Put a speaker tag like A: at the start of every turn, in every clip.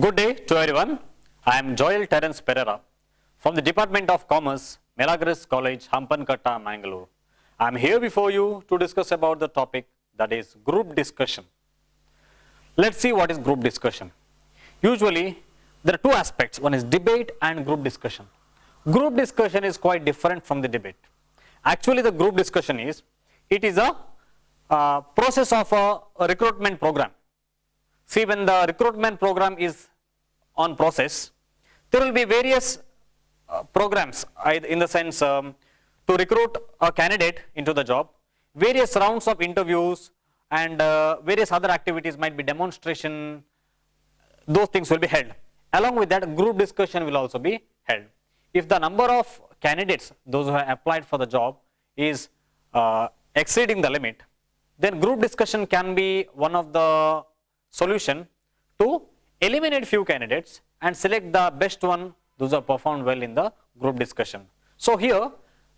A: Good day to everyone. I am Joel Terence Pereira from the Department of Commerce, Milagres College, Hampankata, Mangalore. I am here before you to discuss about the topic that is group discussion. Let's see what is group discussion. Usually, there are two aspects. One is debate and group discussion. Group discussion is quite different from the debate. Actually, the group discussion is, it is a process of a recruitment program. See, when the recruitment program is on process, there will be various programs in the sense to recruit a candidate into the job, various rounds of interviews and various other activities might be demonstration, those things will be held. Along with that, group discussion will also be held. If the number of candidates, those who have applied for the job, is exceeding the limit, then group discussion can be one of the solution to eliminate few candidates and select the best one, those who have performed well in the group discussion. So here,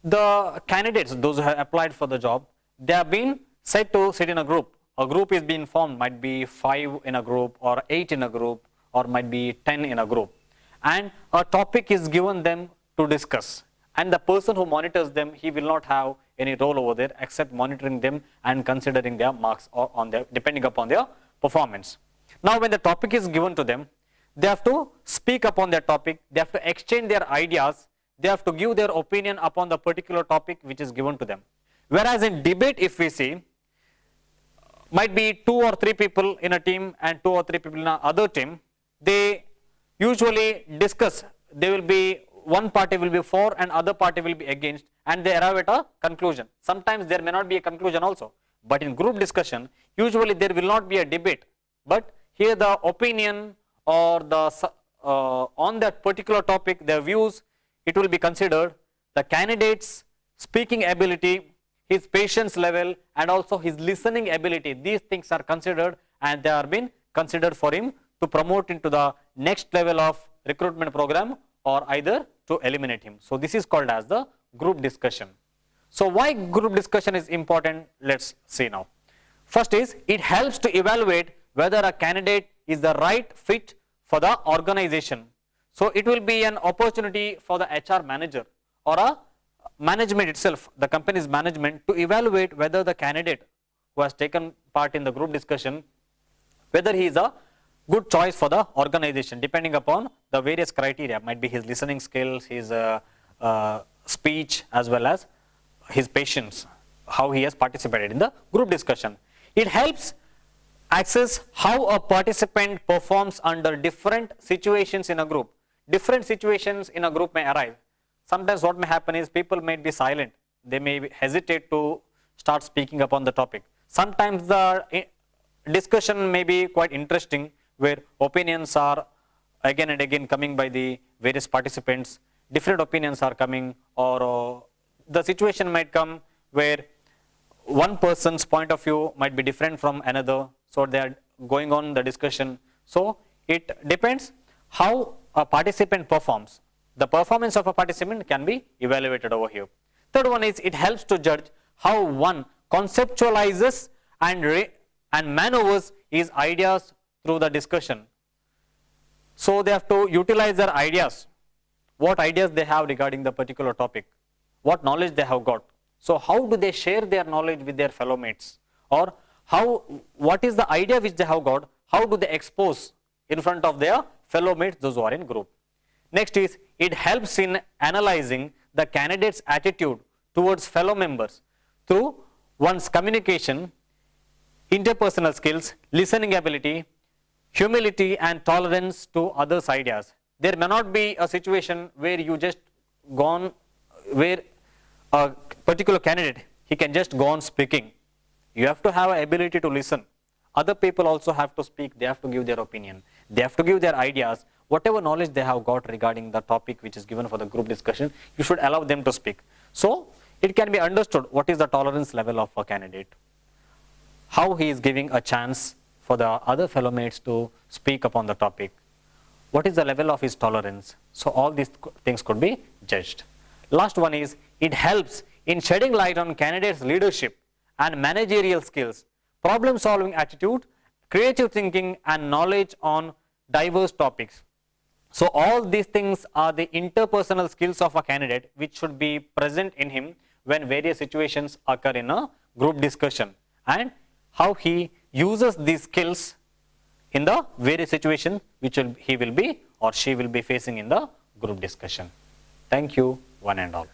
A: the candidates, those who have applied for the job, they have been said to sit in a group. A group is being formed, might be 5 in a group or 8 in a group or might be 10 in a group. And a topic is given them to discuss. And the person who monitors them, he will not have any role over there except monitoring them and considering their marks or on their, depending upon their performance. Now, when the topic is given to them, they have to speak upon their topic, they have to exchange their ideas, they have to give their opinion upon the particular topic which is given to them. Whereas in debate, if we see, might be 2 or 3 people in a team and 2 or 3 people in another team, they usually discuss, they will be, one party will be for and other party will be against, and they arrive at a conclusion. Sometimes there may not be a conclusion also. But in group discussion, usually there will not be a debate, but here the opinion or the on that particular topic, their views, it will be considered. The candidate's speaking ability, his patience level and also his listening ability, these things are considered and they are being considered for him to promote into the next level of recruitment program or either to eliminate him. So this is called as the group discussion. So why group discussion is important? Let's see now. First is, it helps to evaluate whether a candidate is the right fit for the organization. So it will be an opportunity for the HR manager or a management itself, the company's management, to evaluate whether the candidate who has taken part in the group discussion, whether he is a good choice for the organization, depending upon the various criteria, might be his listening skills, his speech, as well as his patience, how he has participated in the group discussion. It helps assess how a participant performs under different situations in a group. Different situations in a group may arise. Sometimes what may happen is people may be silent. They may hesitate to start speaking upon the topic. Sometimes the discussion may be quite interesting, where opinions are again and again coming by the various participants. Different opinions are coming, or the situation might come where one person's point of view might be different from another, so they are going on the discussion. So it depends how a participant performs. The performance of a participant can be evaluated over here. Third one is, it helps to judge how one conceptualizes and maneuvers his ideas through the discussion. So they have to utilize their ideas, what ideas they have regarding the particular topic, what knowledge they have got. So how do they share their knowledge with their fellow mates, or what is the idea which they have got, how do they expose in front of their fellow mates, those who are in group. Next is, it helps in analyzing the candidate's attitude towards fellow members through one's communication, interpersonal skills, listening ability, humility and tolerance to others' ideas. There may not be a situation where you just gone, where a particular candidate, he can just go on speaking. You have to have an ability to listen. Other people also have to speak, they have to give their opinion, they have to give their ideas, whatever knowledge they have got regarding the topic which is given for the group discussion, you should allow them to speak. So it can be understood what is the tolerance level of a candidate, how he is giving a chance for the other fellow mates to speak upon the topic, what is the level of his tolerance. So all these things could be judged. Last one is, it helps in shedding light on candidates' leadership and managerial skills, problem solving attitude, creative thinking and knowledge on diverse topics. So all these things are the interpersonal skills of a candidate which should be present in him when various situations occur in a group discussion, and how he uses these skills in the various situations which he will be or she will be facing in the group discussion. Thank you, one and all.